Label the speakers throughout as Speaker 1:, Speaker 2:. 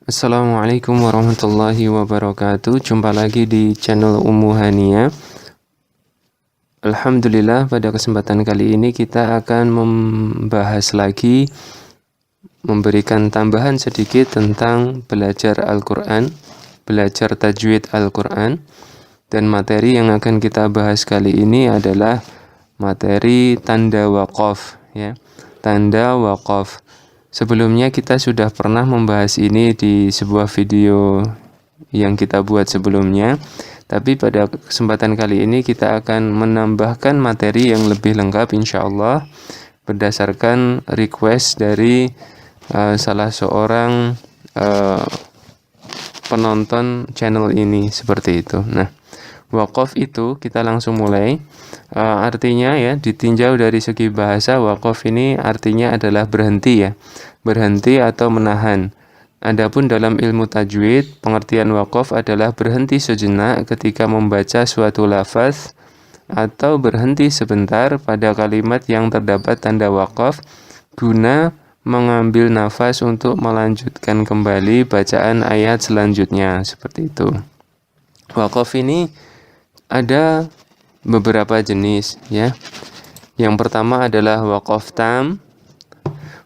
Speaker 1: Assalamualaikum warahmatullahi wabarakatuh. Jumpa lagi di channel Ummu Hania. Alhamdulillah, pada kesempatan kali ini kita akan membahas lagi, memberikan tambahan sedikit tentang belajar Al-Quran, belajar tajwid Al-Quran. Dan materi yang akan kita bahas kali ini adalah materi tanda waqaf, ya. Tanda waqaf. Sebelumnya kita sudah pernah membahas ini di sebuah video yang kita buat sebelumnya, tapi pada kesempatan kali ini kita akan menambahkan materi yang lebih lengkap insyaallah berdasarkan request dari salah seorang penonton channel ini, seperti itu. Nah, waqaf itu kita langsung mulai. Artinya ya, ditinjau dari segi bahasa, waqaf ini artinya adalah berhenti ya, berhenti atau menahan. Adapun dalam ilmu tajwid, pengertian waqaf adalah berhenti sejenak ketika membaca suatu lafaz atau berhenti sebentar pada kalimat yang terdapat tanda waqaf guna mengambil nafas untuk melanjutkan kembali bacaan ayat selanjutnya, seperti itu. Waqaf ini ada beberapa jenis ya. Yang pertama adalah waqaf tam.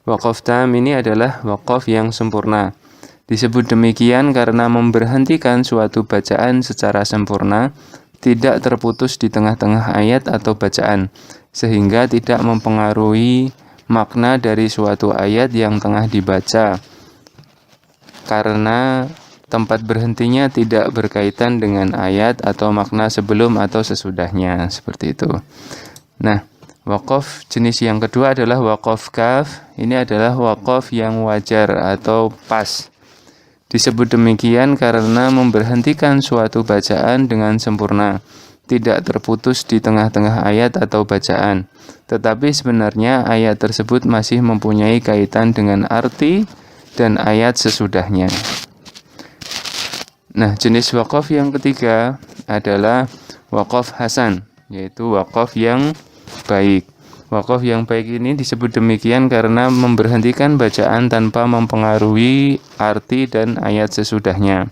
Speaker 1: Waqaf tam ini adalah waqaf yang sempurna. Disebut demikian karena memberhentikan suatu bacaan secara sempurna, tidak terputus di tengah-tengah ayat atau bacaan, sehingga tidak mempengaruhi makna dari suatu ayat yang tengah dibaca, karena tempat berhentinya tidak berkaitan dengan ayat atau makna sebelum atau sesudahnya, seperti itu. Nah, waqaf jenis yang kedua adalah waqaf kaf. Ini adalah waqaf yang wajar atau pas. Disebut demikian karena memberhentikan suatu bacaan dengan sempurna, tidak terputus di tengah-tengah ayat atau bacaan, tetapi sebenarnya ayat tersebut masih mempunyai kaitan dengan arti dan ayat sesudahnya. Nah, jenis waqaf yang ketiga adalah waqaf hasan, yaitu waqaf yang baik. Waqaf yang baik ini disebut demikian karena memberhentikan bacaan tanpa mempengaruhi arti dan ayat sesudahnya,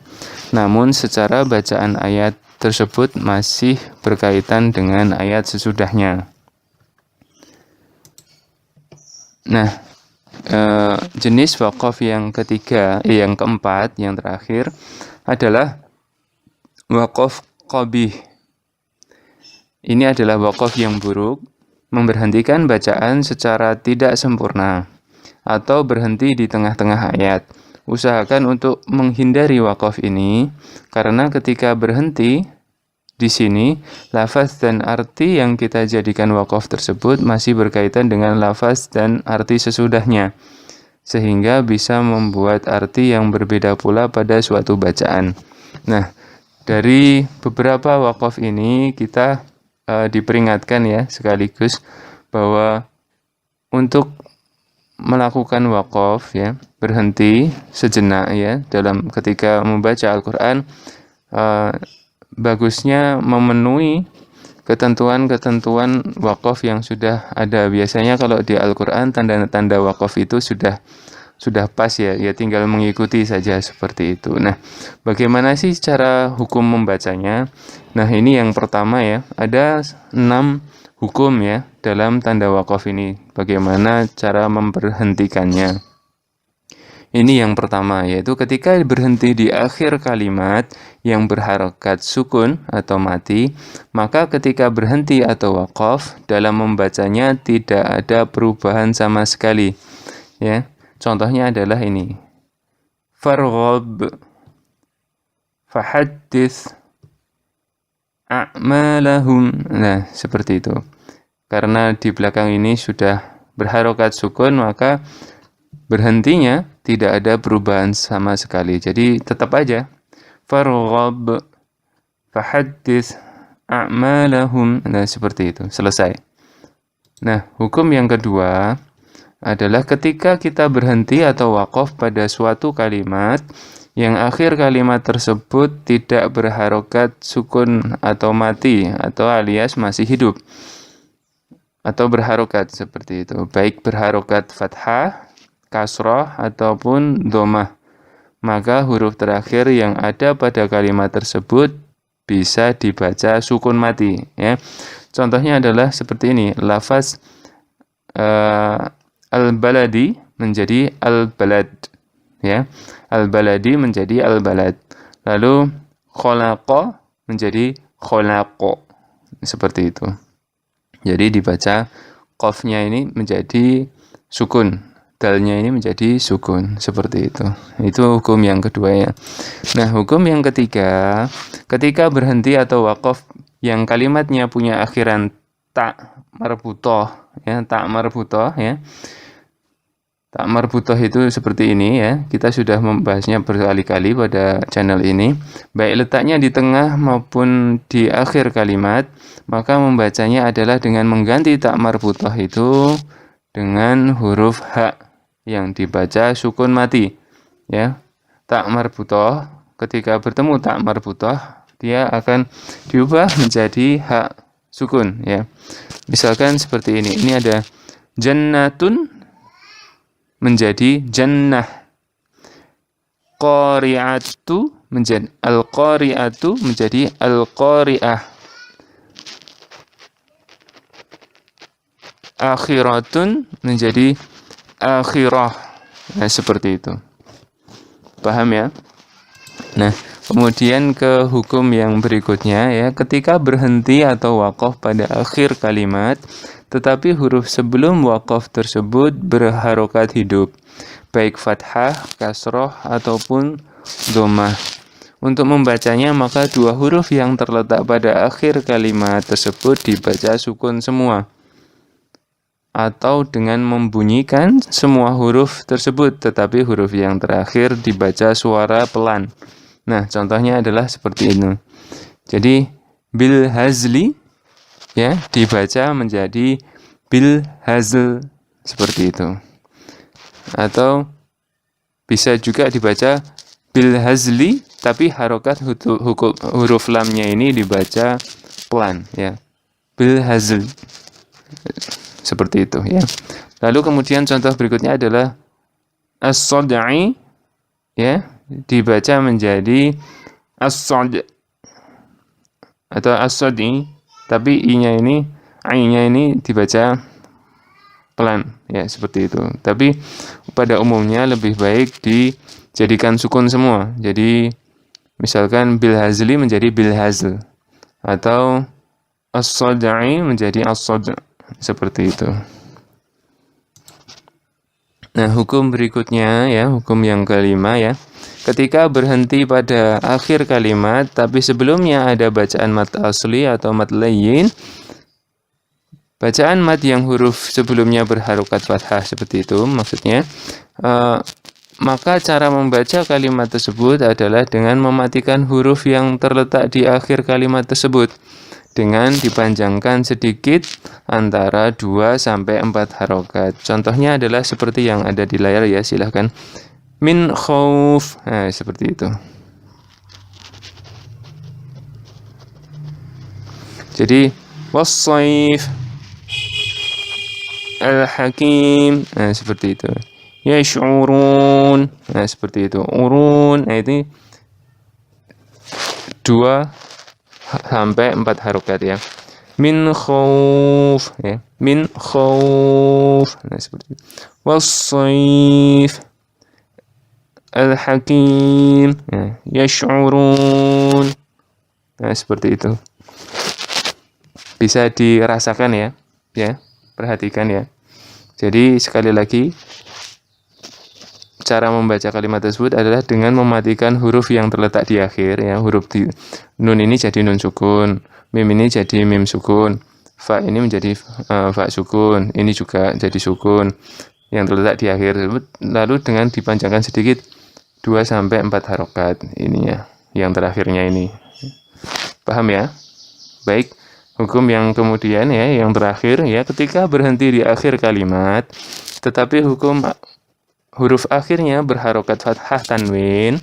Speaker 1: namun secara bacaan ayat tersebut masih berkaitan dengan ayat sesudahnya. Nah, jenis waqaf yang ketiga, yang keempat, yang terakhir adalah waqaf qabih. Ini adalah waqaf yang buruk, memberhentikan bacaan secara tidak sempurna atau berhenti di tengah-tengah ayat. Usahakan untuk menghindari waqaf ini karena ketika berhenti di sini, lafaz dan arti yang kita jadikan waqaf tersebut masih berkaitan dengan lafaz dan arti sesudahnya, sehingga bisa membuat arti yang berbeda pula pada suatu bacaan. Nah, dari beberapa waqaf ini kita diperingatkan ya sekaligus bahwa untuk melakukan waqaf ya, berhenti sejenak ya dalam ketika membaca Al-Qur'an, bagusnya memenuhi ketentuan-ketentuan waqaf yang sudah ada. Biasanya kalau di Al-Qur'an tanda-tanda waqaf itu sudah pas ya, tinggal mengikuti saja, seperti itu. Nah, bagaimana sih cara hukum membacanya? Nah, ini yang pertama ya, ada 6 hukum ya dalam tanda waqaf ini. Bagaimana cara memberhentikannya? Ini yang pertama, yaitu ketika berhenti di akhir kalimat yang berharokat sukun atau mati, maka ketika berhenti atau waqaf dalam membacanya tidak ada perubahan sama sekali. Ya, contohnya adalah ini. Farghab, fahaddits a'malahum. Nah, seperti itu. Karena di belakang ini sudah berharokat sukun, maka berhentinya tidak ada perubahan sama sekali. Jadi tetap aja farghab fahaddits a'malahum. Nah, seperti itu. Selesai. Nah, hukum yang kedua adalah ketika kita berhenti atau waqaf pada suatu kalimat yang akhir kalimat tersebut tidak berharokat sukun atau mati atau alias masih hidup atau berharokat, seperti itu. Baik berharokat fathah, kasrah ataupun dhammah. maka huruf terakhir yang ada pada kalimat tersebut bisa dibaca sukun mati, ya. Contohnya adalah seperti ini, lafaz al-baladi menjadi al-balad, ya. Al-baladi menjadi al-balad. Lalu khalaqa menjadi khalaqo. Seperti itu. Jadi dibaca qafnya ini menjadi sukun, dalnya ini menjadi sukun, seperti itu. Itu hukum yang kedua, ya. Nah, hukum yang ketiga, ketika berhenti atau waqaf yang kalimatnya punya akhiran tak marbutoh, ya, tak marbutoh, ya. Tak marbutoh itu seperti ini, ya. Kita sudah membahasnya berkali-kali pada channel ini. Baik letaknya di tengah maupun di akhir kalimat, maka membacanya adalah dengan mengganti tak marbutoh itu dengan huruf ha yang dibaca sukun mati, ya. Tak marbutoh, ketika bertemu tak marbutoh, dia akan diubah menjadi ha sukun, ya. Misalkan seperti ini. Ini ada jannatun menjadi jannah, qari'atu menjadi al-qari'atu menjadi al-qari'ah, akhiratun menjadi akhirah. Nah, seperti itu. Paham, ya? Nah, kemudian ke hukum yang berikutnya, ya, ketika berhenti atau waqaf pada akhir kalimat tetapi huruf sebelum waqaf tersebut berharokat hidup, baik fathah, kasroh, ataupun dhammah. Untuk membacanya, maka dua huruf yang terletak pada akhir kalimat tersebut dibaca sukun semua, atau dengan membunyikan semua huruf tersebut, tetapi huruf yang terakhir dibaca suara pelan. Nah, contohnya adalah seperti ini. Jadi, bil hazli, ya, dibaca menjadi bil hazl, seperti itu. Atau bisa juga dibaca bil hazli, tapi harokat huruf lamnya ini dibaca pelan, ya. Bil hazl, seperti itu, ya. Lalu kemudian contoh berikutnya adalah as-sod'i, ya, dibaca menjadi as-sod' atau as-sod'i, tapi i-nya ini, i-nya ini dibaca pelan, ya, seperti itu. Tapi pada umumnya lebih baik dijadikan sukun semua. Jadi misalkan bil hazli menjadi bil hazl, atau as-sod'i menjadi as-sod', seperti itu. Nah, hukum berikutnya, ya, hukum yang kelima, ya. Ketika berhenti pada akhir kalimat, tapi sebelumnya ada bacaan mat asli atau mat layyin, bacaan mat yang huruf sebelumnya berharokat fathah, seperti itu maksudnya, maka cara membaca kalimat tersebut adalah dengan mematikan huruf yang terletak di akhir kalimat tersebut, dengan dipanjangkan sedikit antara 2-4 harokat. Contohnya adalah seperti yang ada di layar, ya, silahkan. Min khauf, nah, seperti itu. Jadi was-saif, al-hakim, nah, seperti itu. Yash'urun, nah, seperti itu. Urun, nah, itu 2-4 harokat, ya. Min khauf, ya. Min khauf, nah, seperti itu. Was-saif, al-hakim, ya. Yash'urun, nah, seperti itu. Bisa dirasakan, ya, ya, perhatikan, ya. Jadi sekali lagi, cara membaca kalimat tersebut adalah dengan mematikan huruf yang terletak di akhir, ya. Huruf di nun ini jadi nun sukun, mim ini jadi mim sukun, fa ini menjadi fa sukun, ini juga jadi sukun yang terletak di akhir tersebut, lalu dengan dipanjangkan sedikit 2-4 harokat ininya, yang terakhirnya ini. Paham, ya? Baik, hukum yang kemudian, ya, yang terakhir, ya, ketika berhenti di akhir kalimat tetapi hukum huruf akhirnya berharokat fathah tanwin,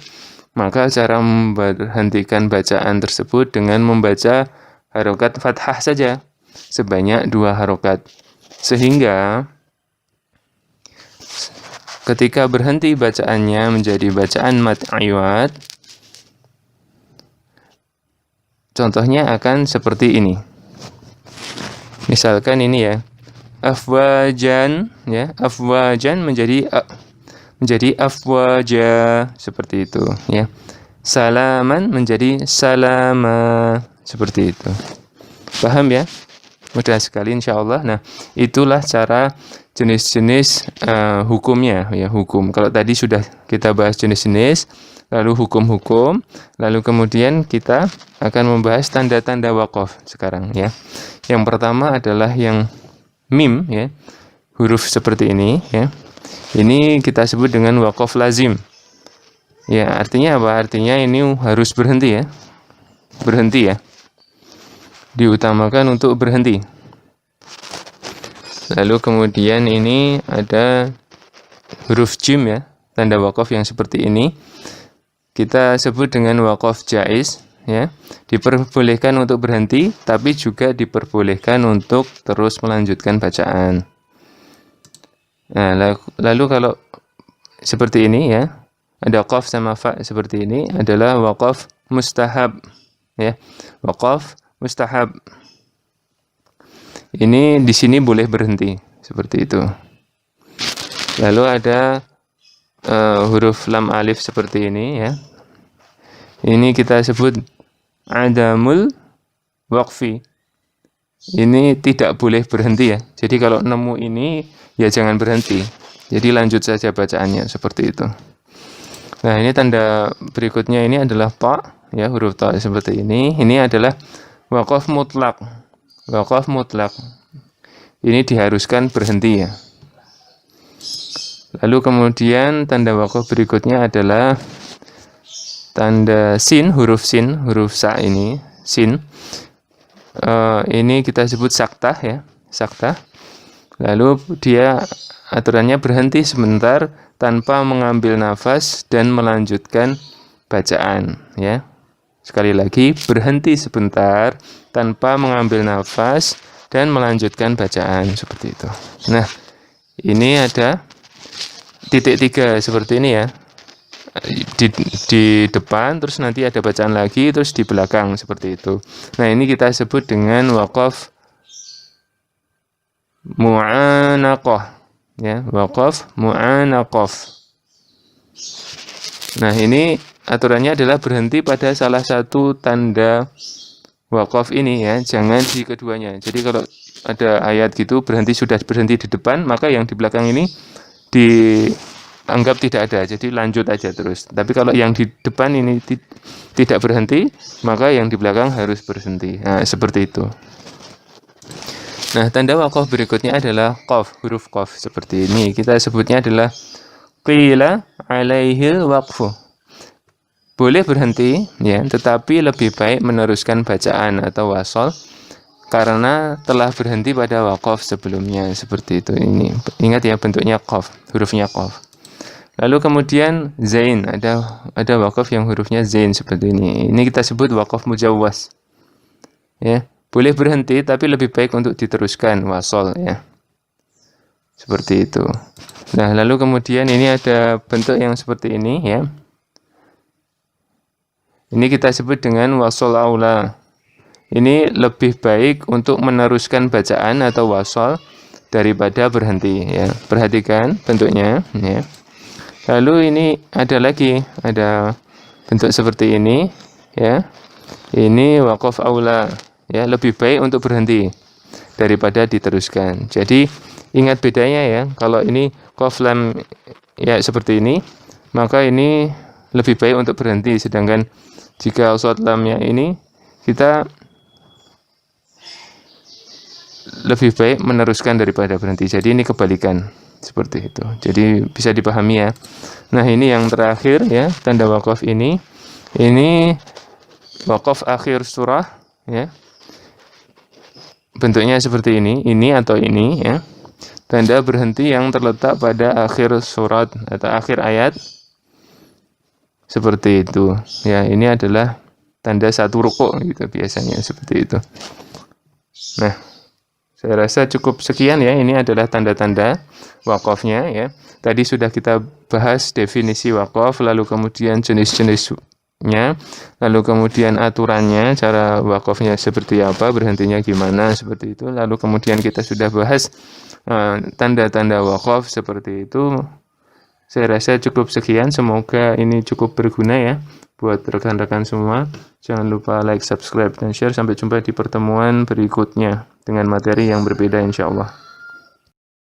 Speaker 1: maka cara memberhentikan bacaan tersebut dengan membaca harokat fathah saja sebanyak 2 harokat, sehingga ketika berhenti bacaannya menjadi bacaan mad iwad, contohnya akan seperti ini. Misalkan ini ya, afwajan ya, afwajan menjadi afwaja, seperti itu ya. Salaman menjadi salama, seperti itu. Paham ya? Mudah sekali insyaallah. Nah, itulah cara jenis-jenis hukumnya ya, hukum. Kalau tadi sudah kita bahas jenis-jenis, lalu hukum-hukum, lalu kemudian kita akan membahas tanda-tanda waqaf sekarang ya. Yang pertama adalah yang mim ya, huruf seperti ini ya. Ini kita sebut dengan waqaf lazim. Ya, artinya apa? Artinya ini harus berhenti ya. Berhenti ya. Diutamakan untuk berhenti. Lalu kemudian ini ada huruf jim ya, tanda waqaf yang seperti ini. Kita sebut dengan waqaf jaiz ya. Diperbolehkan untuk berhenti, tapi juga diperbolehkan untuk terus melanjutkan bacaan. Nah, lalu kalau seperti ini ya, ada qaf sama fa seperti ini adalah waqaf mustahab ya. Waqaf mustahab. Ini di sini boleh berhenti seperti itu. Lalu ada huruf lam alif seperti ini ya. Ini kita sebut adamul waqfi. Ini tidak boleh berhenti ya. Jadi kalau nemu ini ya jangan berhenti. Jadi lanjut saja bacaannya seperti itu. Nah, ini tanda berikutnya ini adalah ta ya, huruf ta seperti ini. Ini adalah waqaf mutlak. Waqaf mutlak. Ini diharuskan berhenti ya. Lalu kemudian tanda waqaf berikutnya adalah tanda sin, huruf sa ini, sin. Ini kita sebut saktah ya, saktah. Lalu dia aturannya berhenti sebentar tanpa mengambil nafas dan melanjutkan bacaan ya. Sekali lagi, berhenti sebentar tanpa mengambil nafas dan melanjutkan bacaan seperti itu. Nah, ini ada titik 3 seperti ini ya. Di depan, terus nanti ada bacaan lagi, terus di belakang seperti itu. Nah, ini kita sebut dengan waqaf mu'anaqah ya, waqaf mu'anaqah. Nah, ini aturannya adalah berhenti pada salah satu tanda waqaf ini ya, jangan di keduanya. Jadi kalau ada ayat gitu sudah berhenti di depan, maka yang di belakang ini dianggap tidak ada. Jadi lanjut aja terus. Tapi kalau yang di depan ini tidak berhenti, maka yang di belakang harus berhenti. Nah, seperti itu. Nah, tanda waqaf berikutnya adalah qaf, huruf qaf seperti ini. Kita sebutnya adalah qila alaihil waqfu. Boleh berhenti ya, tetapi lebih baik meneruskan bacaan atau wasol karena telah berhenti pada waqaf sebelumnya seperti itu. Ini ingat ya, bentuknya qaf, hurufnya qaf. Lalu kemudian zain, ada waqaf yang hurufnya zain seperti ini. Ini kita sebut waqaf mujawwas. Ya, boleh berhenti tapi lebih baik untuk diteruskan wasol ya. Seperti itu. Nah, lalu kemudian ini ada bentuk yang seperti ini ya. Ini kita sebut dengan wasol aula. Ini lebih baik untuk meneruskan bacaan atau wasol daripada berhenti ya. Perhatikan bentuknya ya. Lalu ini ada lagi, ada bentuk seperti ini ya. Ini waqaf aula ya, lebih baik untuk berhenti daripada diteruskan. Jadi ingat bedanya ya. Kalau ini qaf lam ya seperti ini, maka ini lebih baik untuk berhenti, sedangkan jika shad lamnya ini kita lebih baik meneruskan daripada berhenti. Jadi ini kebalikan seperti itu. Jadi bisa dipahami ya. Nah, ini yang terakhir ya, tanda waqaf ini waqaf akhir surah ya. Bentuknya seperti ini atau ini ya. Tanda berhenti yang terletak pada akhir surat atau akhir ayat. Seperti itu. Ya, ini adalah tanda satu rukuk gitu biasanya seperti itu. Nah, Saya rasa cukup sekian ya, ini adalah tanda-tanda wakofnya ya. Tadi sudah kita bahas definisi wakof, lalu kemudian jenis-jenisnya, lalu kemudian aturannya, cara wakofnya seperti apa, berhentinya gimana, seperti itu. Lalu kemudian kita sudah bahas tanda-tanda wakof seperti itu. Saya rasa cukup sekian, semoga ini cukup berguna ya buat rekan-rekan semua. Jangan lupa like, subscribe, dan share. Sampai jumpa di pertemuan berikutnya dengan materi yang berbeda insya Allah.